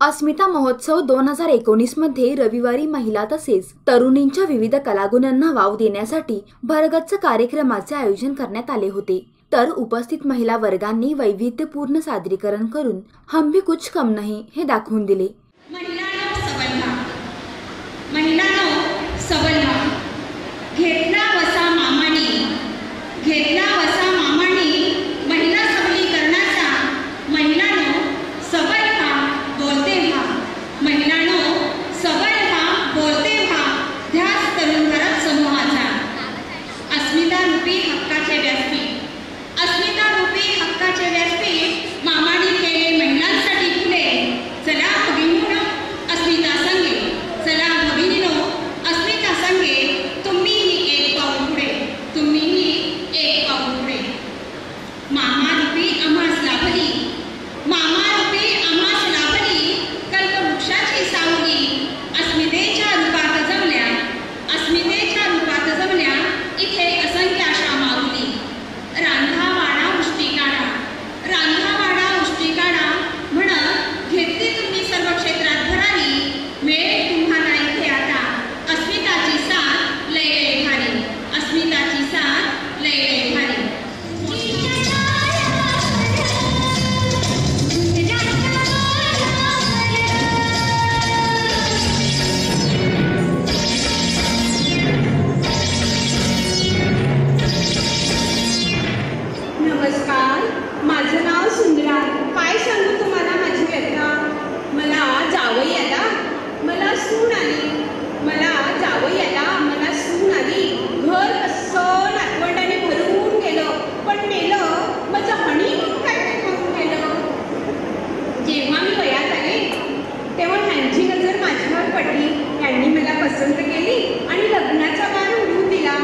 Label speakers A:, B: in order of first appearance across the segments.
A: अस्मिता महोत्सव 2019 मध्ये रविवारी महिला तसेच तरुणींच्या विविध कलागुणांना वाव देण्यासाठी भरगच्च कार्यक्रमाचे आयोजन करण्यात आले होते। तर उपस्थित महिला वर्गांनी वैविध्यपूर्ण सादरीकरण करून हम भी कुछ कम नहीं हे दाखवून दिले।
B: महिला सबलीकरणाचा महिलांनो सबल व्हा बोलते व्हा महिलांनो सबल व्हा बोलते व्हा ध्यास तरुण भारत समूहाचा अस्मिता रूपी हक्काचे व्यासपीठ मामाने केले महिलांसाठी खुले। चला भगिनीनो अस्मिता संगे, चला भगिनीनो अस्मिता संगे, तुम्हीही एक पाऊल पुढे, तुम्हीही एक पाऊल पुढे। मामा रूपी आम्हास लाभली, मामा रूपी आम्हास लाभली कल्पवृक्षाची सावली। अस्मितेच्या रूपात जमल्या इथे असंख्य आशा माऊली। रांधावाडा उष्टी काढा म्हणत घेतली तुम्ही सर्व क्षेत्रात भरारी। वेळ तुम्हाला इथे आता अस्मिताची साथ लय भारी, अस्मिताची साथ लय भारी।
C: नमस्कार, माझं नाव सुंदरा। काय सांगू तुम्हाला माझी व्यथा। मला जावई आला, मला सून आली, मला जावई आला, मला सून आली। घर कसं नातवंडाने भरून गेलं, पण नेलं माझं हनीमून काय करून गेलं। जेव्हा मी वयात आले तेव्हा ह्यांची नजर माझ्यावर पडली। यांनी मला पसंत केली आणि लग्नाचा वार उडवून दिला।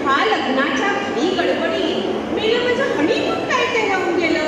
C: हा लग्नाच्या घाई गडबडीत मेलं माझं हनीमून काय ते राहून गेलं।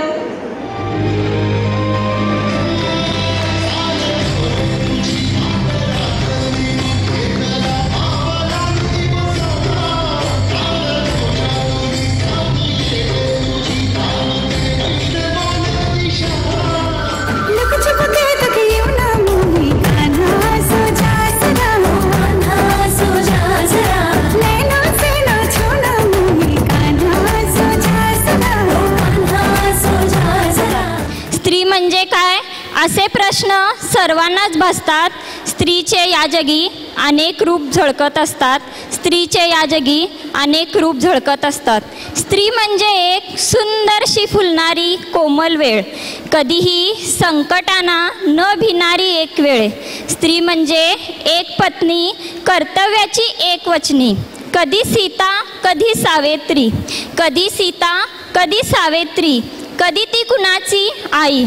D: म्हणजे काय असे प्रश्न सर्वांनाच भासतात। स्त्रीचे या जगी अनेक रूप झळकत असतात, स्त्रीचे या जगी अनेक रूप झळकत असतात। स्त्री म्हणजे एक सुंदरशी फुलणारी कोमल वेळ, कधीही संकटांना न भिणारी एक वेळ। स्त्री म्हणजे एक पत्नी, कर्तव्याची एक वचनी, कधी सीता कधी सावित्री, कधी सीता कधी सावित्री, कधी ती कुणाची आई।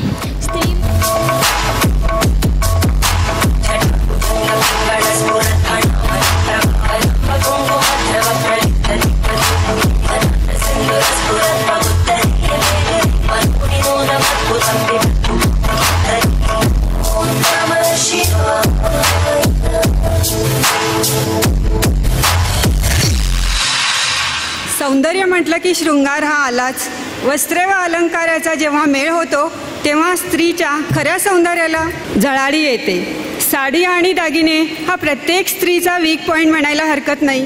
E: सौंदर्य म्हटलं की शृंगार हा आलाच। वस्त्र व अलंकाराचा जेव्हा मेळ होतो तेव्हा स्त्रीच्या खऱ्या सौंदर्याला झळाळी येते। साडी आणि दागिने हा प्रत्येक स्त्रीचा वीक पॉईंट म्हणायला हरकत नाही।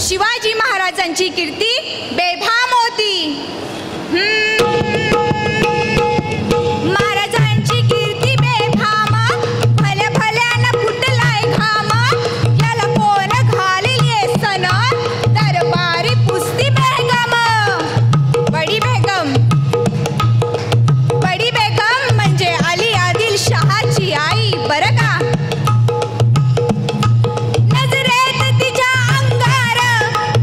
C: शिवाजी महाराजांची कीर्ती बेभाम होती। महाराजांची कीर्ती बेभाम, भल्या भल्यानं फुटलाय घाम। याला कोण घालील येसन, दरबारी पुस्ती बेगम। बडी बेगम म्हणजे अली आदिल शहाची आई बरं का। नजरेत तिच्या अंगार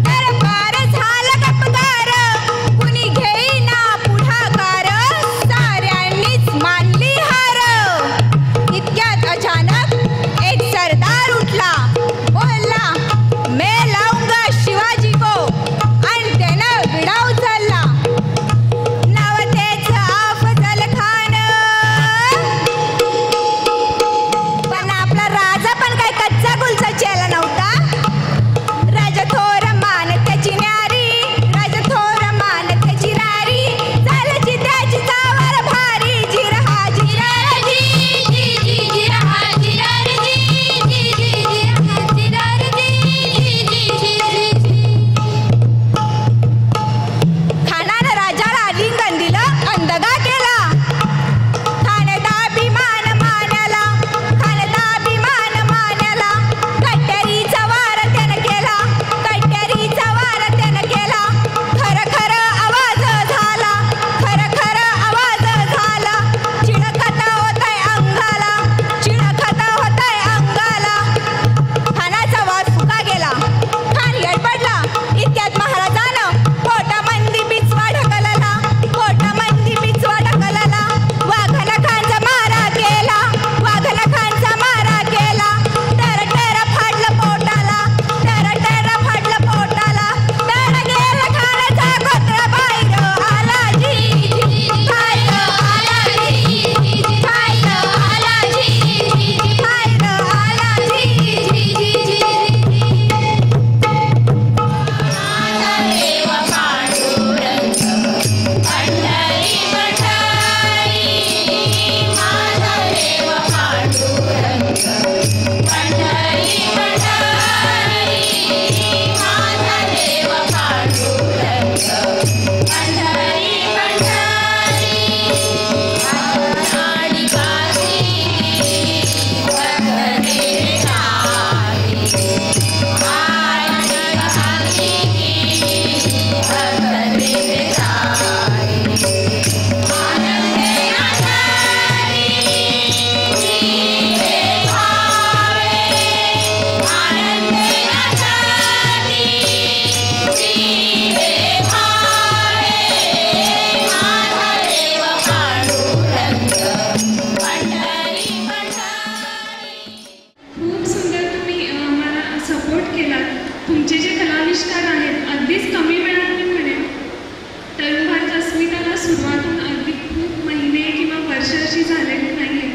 C: दरबार झाला गपगार।
F: आविष्कार आहेत, अगदीच कमी वेळात मी म्हणेन. तरुण भारत अस्मिताला सुरुवातून अगदी खूप महिने किंवा वर्ष अशी झालेली नाही आहे.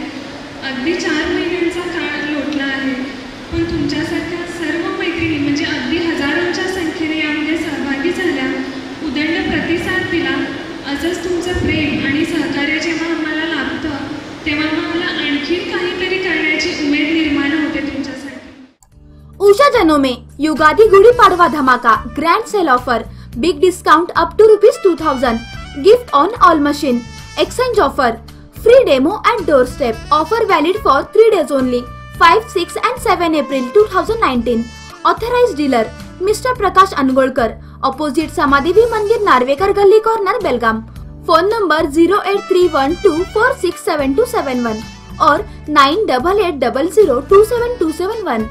F: अगदी 4 महिन्यांचा काळ लोटला आहे. पण तुमच्यासारख्या सर्व मैत्रिणी म्हणजे अगदी हजारोंच्या संख्येने यामध्ये सहभागी झाल्या, उदंड प्रतिसाद दिला. असंच तुमचं प्रेम आणि सहकार्य जेव्हा आम्हाला लाभतं तेव्हा आम्हाला आणखी काहीतरी करण्याची उमेद निर्माण होते तुमच्यासाठी.
A: उषा जनों में युगादि गुड़ी पाड़वा धमाका, grand sale offer, big discount up to ₹2000, gift on all machine, exchange offer, free demo at door step. Offer valid for 3 days only, 5, 6 and 7 April 2019. Authorised dealer mister Prakash Angolkar, opposite Samadevi मंदिर, नार्वेकर गल्ली कॉर्नर, बेलगाम. फोन नंबर 083124677271 और 9880027271.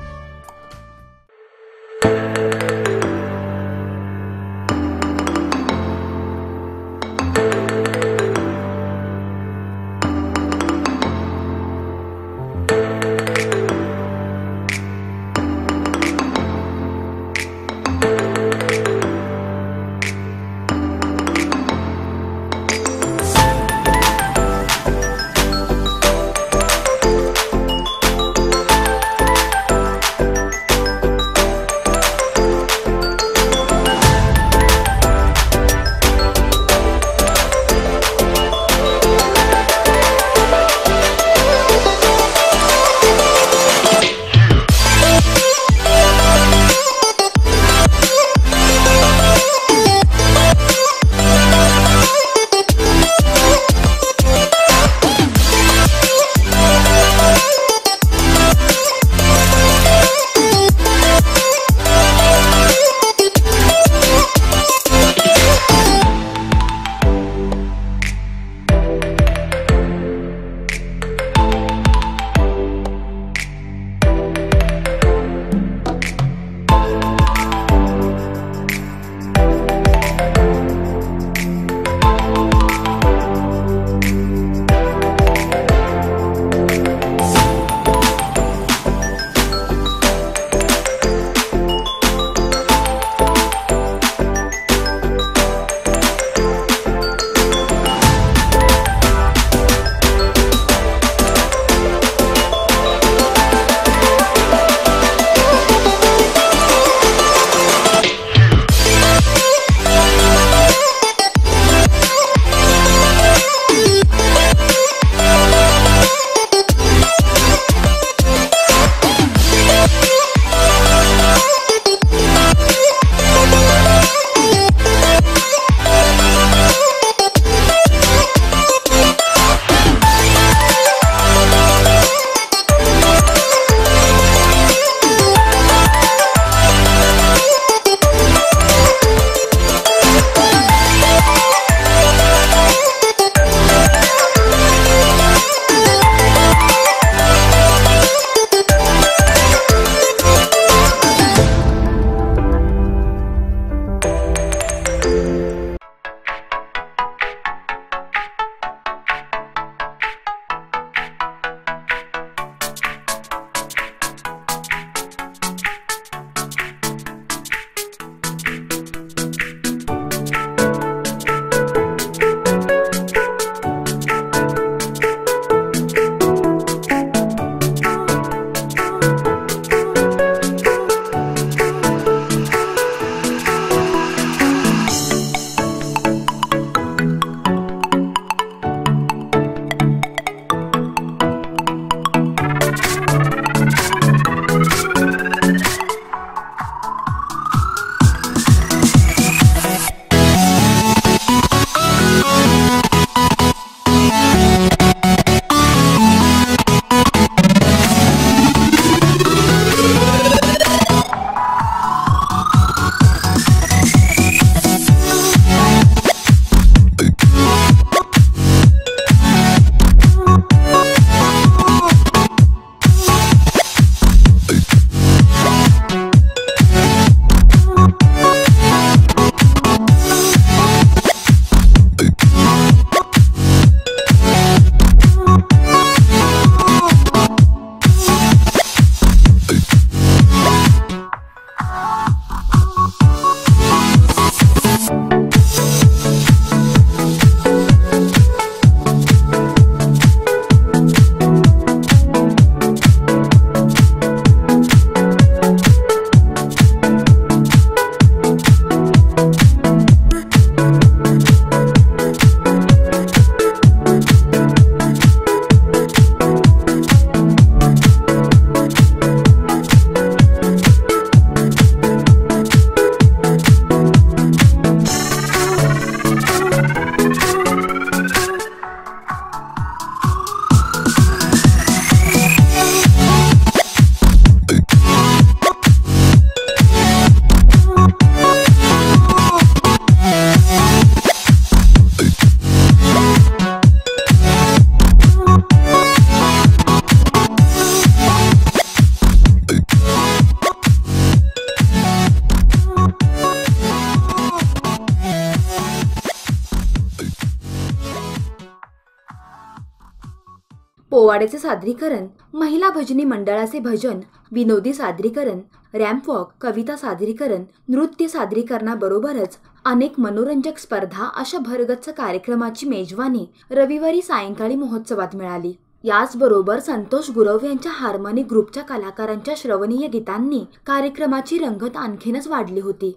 A: पोवाड्याचे सादरीकरण, महिला भजनी मंडळाचे भजन, विनोदी सादरीकरण, रॅम्प वॉक, कविता सादरीकरण, नृत्य सादरीकरणाबरोबरच अनेक मनोरंजक स्पर्धा अशा भरगच्च कार्यक्रमाची मेजवानी रविवारी सायंकाळी महोत्सवात मिळाली. याचबरोबर संतोष गुरव यांच्या हार्मोनी ग्रुपच्या कलाकारांच्या श्रवणीय गीतांनी कार्यक्रमाची रंगत आणखीनच वाढली होती.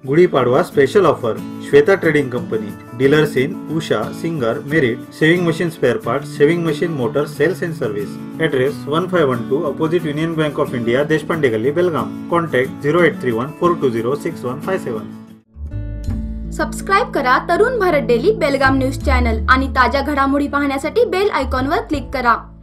G: Gudi Padwa special offer. Shweta trading company, dealers in Usha, Singer, Merit, sewing machine spare parts, sewing machine motor, sales and service. Address 1512 opposite Union Bank of India, Deshpande गल्ली, बेलगाम. कॉन्टॅक्ट 0831 420 6157.
A: सबस्क्राईब करा Tarun Bharat daily Belgaum news channel आणि ताज्या घडामोडी पाहण्यासाठी बेल आयकॉनवर क्लिक करा.